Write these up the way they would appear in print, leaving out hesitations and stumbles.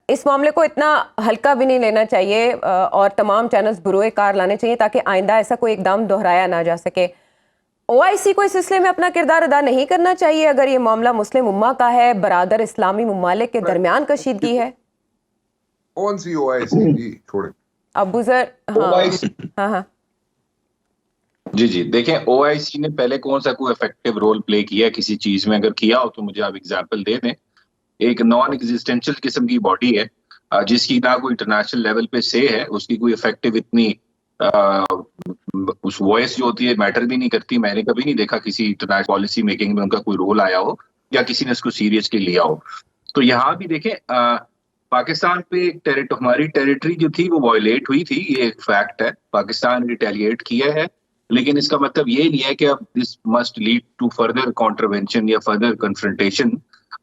इस मामले को इतना हल्का भी नहीं लेना चाहिए और तमाम चैनल्स बुरोए कार लाने चाहिए ताकि आइंदा ऐसा कोई एकदम दोहराया ना जा सके। ओआईसी को इस सिलसिले में अपना किरदार अदा नहीं करना चाहिए अगर ये मामला मुस्लिम उम्मा का है, बरादर इस्लामी ममालिक के दरमियान कशीदगी है। कौन सी ओआईसी जी, छोड़े अबू जर। हाँ हाँ जी जी, देखें ओआईसी ने पहले कौन सा कोई इफेक्टिव रोल प्ले किया है किसी चीज में, अगर किया हो तो मुझे आप एग्जांपल दे दें। एक नॉन एग्जिस्टेंशियल किस्म की बॉडी है जिसकी ना कोई इंटरनेशनल लेवल पे से है, उसकी कोई इफेक्टिव इतनी उस वॉइस जो होती है मैटर भी नहीं करती। मैंने कभी नहीं देखा किसी इंटरनेशनल पॉलिसी मेकिंग में उनका कोई रोल आया हो या किसी ने इसको सीरियसली लिया हो। तो यहाँ भी देखें पाकिस्तान पे हमारी टेरिटरी जो थी वो वायलेट हुई थी, ये एक फैक्ट है। पाकिस्तान रिटेलिएट किया है, लेकिन इसका मतलब ये नहीं है कि अब this must lead to further contravention या फर्दर कन्फ्रंटेशन।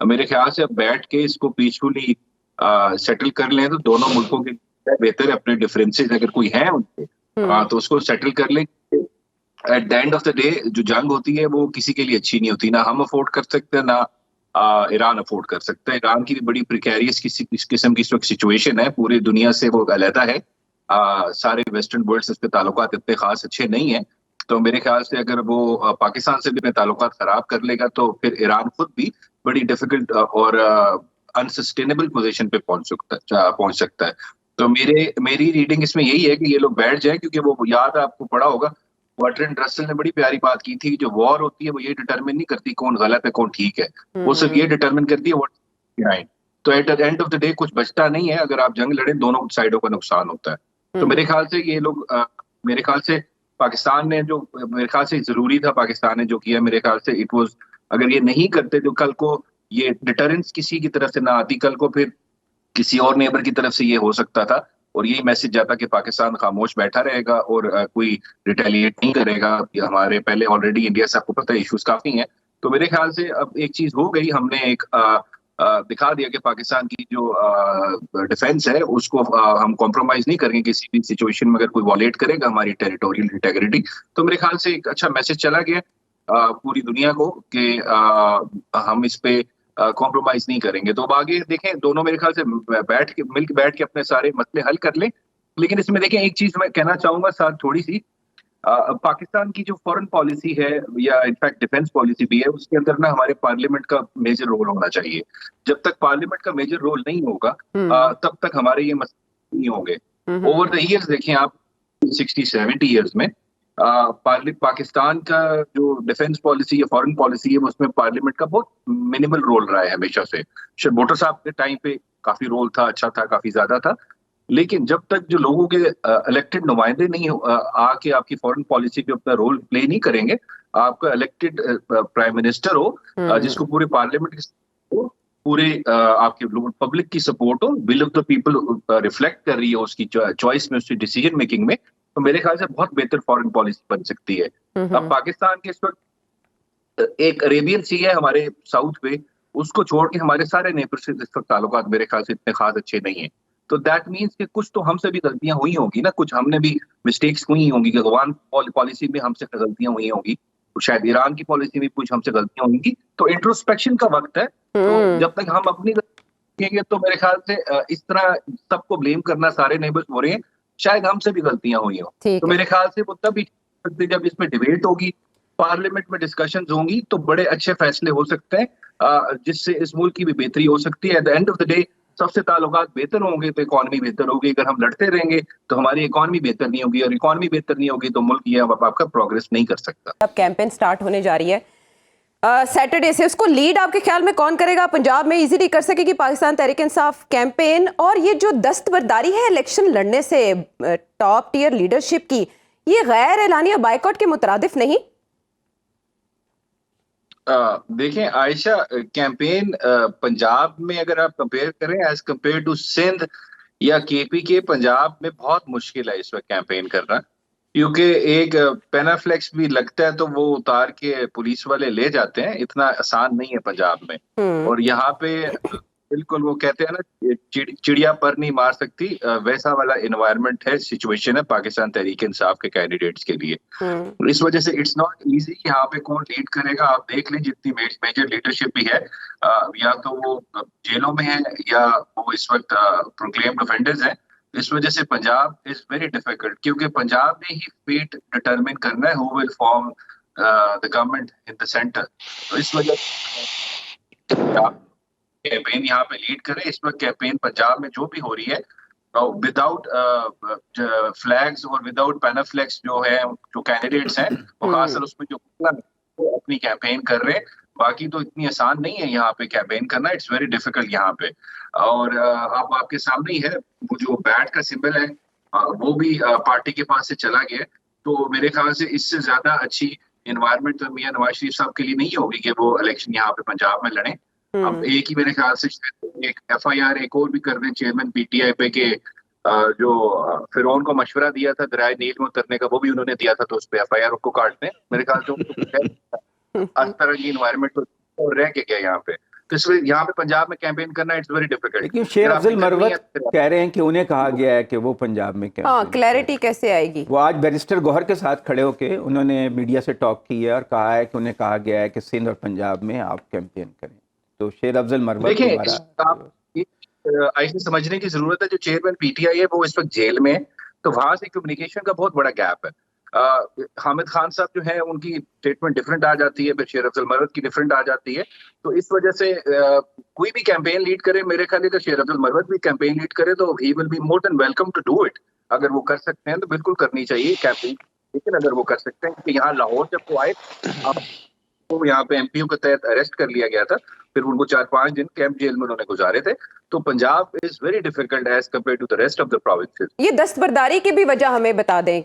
मेरे ख्याल से अब बैठ के इसको पीसफुली सेटल कर लें तो दोनों मुल्कों के बेहतर है। अपने डिफरेंसेस अगर कोई है उनके तो उसको सेटल कर लें। At the end of the day जो जंग होती है वो किसी के लिए अच्छी नहीं होती, ना हम अफोर्ड कर सकते हैं ना ईरान अफोर्ड कर सकता है। ईरान की भी बड़ी प्रिकेरियस किस्म की सिचुएशन है, पूरी दुनिया से वो अलहदा है। सारे वेस्टर्न वर्ल्ड से उसके ताल्लुकात इतने खास अच्छे नहीं है। तो मेरे ख्याल से अगर वो पाकिस्तान से भी अपने ताल्लुकात खराब कर लेगा तो फिर ईरान खुद भी बड़ी डिफिकल्ट और अनसस्टेनेबल पोजीशन पे पहुंच सकता है। तो मेरी रीडिंग इसमें यही है कि ये लोग बैठ जाएं, क्योंकि वो याद आपको पड़ा होगा बर्ट्रैंड रसेल ने बड़ी प्यारी बात की थी, जो वॉर होती है वो ये डिटरमिन नहीं करती कौन गलत है कौन ठीक है, वो सिर्फ ये डिटरमिन करती है व्हाट बिहाइंड। तो at the end of the day कुछ बचता नहीं है। अगर आप जंग लड़े दोनों साइडों का नुकसान होता है। तो मेरे ख्याल से ये लोग मेरे ख्याल से पाकिस्तान ने जो मेरे ख्याल से जरूरी था पाकिस्तान ने जो किया, मेरे ख्याल से इट वाज, अगर ये नहीं करते तो कल को ये डिटरेंस किसी की तरफ से ना आती, कल को फिर किसी और नेबर की तरफ से ये हो सकता था और यही मैसेज जाता कि पाकिस्तान खामोश बैठा रहेगा और कोई रिटेलिएट नहीं करेगा। हमारे पहले ऑलरेडी इंडिया से आपको पता है इश्यूज काफी हैं। तो मेरे ख्याल से अब एक चीज हो गई, हमने एक दिखा दिया कि पाकिस्तान की जो डिफेंस है उसको हम कॉम्प्रोमाइज नहीं करेंगे किसी भी सिचुएशन में। अगर कोई वॉलेट करेगा हमारी टेरिटोरियल इंटेग्रिटी, तो मेरे ख्याल से एक अच्छा मैसेज चला गया पूरी दुनिया को कि हम इस पे कॉम्प्रोमाइज नहीं करेंगे। तो अब आगे देखें, दोनों मेरे ख्याल से बैठ के अपने सारे मसले हल कर लें। लेकिन इसमें देखें एक चीज मैं कहना चाहूंगा साथ थोड़ी सी, पाकिस्तान की जो फॉरेन पॉलिसी है या इनफैक्ट डिफेंस पॉलिसी भी है, उसके अंदर ना हमारे पार्लियामेंट का मेजर रोल होना चाहिए। जब तक पार्लियामेंट का मेजर रोल नहीं होगा तब तक हमारे ये मसले नहीं होंगे। ओवर द ईयर्स देखें आप 60-70 ईयर्स में पाकिस्तान का जो डिफेंस पॉलिसी या फॉरेन पॉलिसी है उसमें पार्लियामेंट का बहुत मिनिमल रोल रहा है हमेशा से। भुट्टो साहब के टाइम पे काफी रोल था, अच्छा था, काफी ज्यादा था। लेकिन जब तक जो लोगों के इलेक्टेड नुमाइंदे नहीं आके आपकी फॉरेन पॉलिसी पे अपना रोल प्ले नहीं करेंगे, आपका इलेक्टेड प्राइम मिनिस्टर हो जिसको पूरे पार्लियामेंट की पूरे आपके पब्लिक की सपोर्ट हो, will of the people reflect कर रही है उसकी चॉइस में, उसकी डिसीजन मेकिंग में, तो मेरे ख्याल से बहुत बेहतर फॉरेन पॉलिसी बन सकती है। अब पाकिस्तान के इस वक्त एक अरेबियन सी है हमारे साउथ पे, उसको छोड़ के हमारे सारे नेबर से इस वक्त ताल्लुकात मेरे ख्याल से इतने खास अच्छे नहीं है। तो दैट मीन्स कि कुछ तो हमसे भी गलतियां हुई होंगी ना, कुछ हमने भी मिस्टेक्स हुई होंगी कि अफगान पॉलिसी में हमसे गलतियां हुई होंगी, शायद ईरान की पॉलिसी में कुछ हमसे गलतियां होंगी। तो इंट्रोस्पेक्शन का वक्त है। तो जब तक हम अपनी देखेंगे तो मेरे ख्याल से इस तरह सबको ब्लेम करना, सारे नेबर्स हो रहे हैं, शायद हमसे भी गलतियां हुई हो। तो मेरे ख्याल से वो तभी जब इसमें डिबेट होगी, पार्लियामेंट में डिस्कशंस होंगी, तो बड़े अच्छे फैसले हो सकते हैं जिससे इस मुल्क की भी बेहतरी हो सकती है। At the end of the day सबसे ताल्लुकात बेहतर होंगे तो इकॉनमी बेहतर होगी। अगर हम लड़ते रहेंगे तो हमारी इकॉनमी बेहतर नहीं होगी, और इकॉनमी बेहतर नहीं होगी तो मुल्क ये आपका प्रोग्रेस नहीं कर सकता। अब कैंपेन स्टार्ट होने जा रही है सैटरडे से, उसको लीड आपके ख्याल में कौन करेगा? पंजाब में इजीली कर सकेगी पाकिस्तान तहरीक इंसाफ कैंपेन? और ये जो दस्तबरदारी है इलेक्शन लड़ने से टॉप टियर लीडरशिप की, ये गैर एलानिया बायकॉट के मुतरादिफ नहीं? देखें आयशा, कैंपेन पंजाब में अगर आप कंपेयर करें एज कंपेयर टू सिंध या केपी के, पंजाब में बहुत मुश्किल है इस वक्त कैंपेन करना, क्योंकि एक पेनाफ्लेक्स भी लगता है तो वो उतार के पुलिस वाले ले जाते हैं। इतना आसान नहीं है पंजाब में। और यहाँ पे बिल्कुल, वो कहते हैं ना चिड़िया पर नहीं मार सकती, वैसा वाला एनवायरनमेंट है, सिचुएशन है पाकिस्तान तहरीक इंसाफ के कैंडिडेट्स के लिए। तो इस वजह से इट्स नॉट इजी कि यहाँ पे कौन लीड करेगा। आप देख लें जितनी मेजर लीडरशिप भी है, या तो वो जेलों में है या वो इस वक्त प्रोक्लेम्ड ऑफेंडर्स हैं। इस वजह से पंजाब इज वेरी डिफिकल्ट, क्योंकि पंजाब ने ही फेट डिटरमिन करना है who will form the government in the centre. तो इस वजह से कैंपेन यहाँ पे लीड करे। इस वक्त कैंपेन पंजाब में जो भी हो रही है विदाउट फ्लैग्स और विदाउट पैनाफ्लैग्स जो है, जो कैंडिडेट्स हैं वो खासकर उसमें जो अपनी कैंपेन कर रहे हैं। बाकी तो इतनी आसान नहीं है यहाँ पे कैंपेन करना, इट्स वेरी डिफिकल्ट यहाँ पे। और अब आपके सामने ही है वो जो बैट का सिंबल है, वो भी पार्टी के पास से चला गया। तो मेरे ख्याल से इससे ज्यादा अच्छी इन्वायरमेंट तो मियां नवाज शरीफ साहब के लिए नहीं होगी कि वो इलेक्शन यहाँ पे पंजाब में लड़े। अब एक ही मेरे ख्याल से एक FIR एक और भी कर दें चेयरमैन PTI पे के जो फिरौन को मशवरा दिया था दरियाए नील में उतरने का, वो भी उन्होंने दिया था, तो उस पर FIR को काट दें। मेरे ख्याल से इस तरह की इन्वायरमेंट तो रह के गया यहाँ पे। तो इसलिए यहाँ पे पंजाब में कैंपेन करना इट्स वेरी डिफिकल्ट। लेकिन शेर अफजल मरवत कह रहे हैं कि उन्हें कहा गया है कि वो पंजाब में हाँ, क्लैरिटी कैसे आएगी? वो आज बैरिस्टर गौहर के साथ खड़े होके उन्होंने मीडिया से टॉक की है और कहा है कि उन्हें कहा गया है कि सिंध और पंजाब में आप कैंपेन करें। तो शेर अफजल मरवत देखिए, ऐसे समझने की जरूरत है, जो चेयरमैन PTI है वो इस वक्त जेल में है, तो वहां से कम्युनिकेशन का बहुत बड़ा गैप है। हामिद खान साहब जो है उनकी स्टेटमेंट डिफरेंट आ जाती है, फिर शेर अफजल मरवत की डिफरेंट आ जाती है। तो इस वजह से कोई भी कैंपेन लीड करे, मेरे ख्याल अगर शेर अफजल मरवत भी कैंपेन लीड करे तो he will be more than welcome to do it. अगर वो कर सकते हैं तो बिल्कुल करनी चाहिए कैंपेन। लेकिन अगर वो कर सकते हैं कि यहाँ लाहौर जब वो आए तो यहाँ पे MPO के तहत अरेस्ट कर लिया गया था, फिर उनको 4-5 दिन कैंप जेल में उन्होंने गुजारे थे। तो Punjab is very difficult as compare to the rest of the provinces. ये दस्तबरदारी की भी वजह हमें बता दें।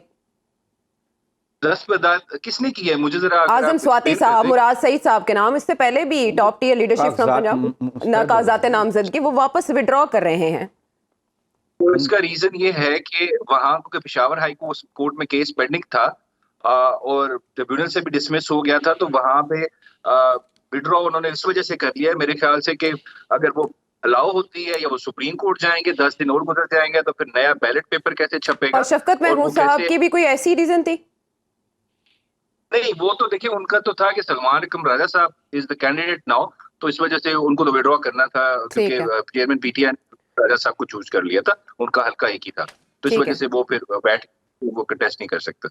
दस्तबरदार किसने की है? मुझे जरा आजम स्वाति साहब, मुराद सईद साहब के नाम, इससे पहले भी top tier leadership from Punjab कागजात नामजदगी वो वापस विड्रॉ कर रहे हैं। तो इसका रीजन ये है कि वहां क्योंकि पेशावर हाई कोर्ट में केस पेंडिंग था और ट्रिब्यूनल से भी डिसमिस हो गया था, तो वहां पे विड्रॉ उन्होंने इस वजह से कर लिया है मेरे ख्याल से कि अगर वो अलाउ होती है या वो सुप्रीम कोर्ट जाएंगे, 10 दिन और गुजर जाएंगे, तो फिर नया बैलेट पेपर कैसे छपेगा? और शफकत महमूद साहब की भी कोई ऐसी रीजन थी? नहीं, वो तो देखिए उनका तो था कि सलमान अकरम राजा साहब इज द कैंडिडेट नाउ, तो इस वजह से उनको तो विड्रॉ करना था, क्योंकि चेयरमैन PTI ने राजा साहब को चूज कर लिया था, उनका हल्का एक ही था, तो इस वजह से वो फिर बैठ वो कंटेस्ट नहीं कर सकते थे।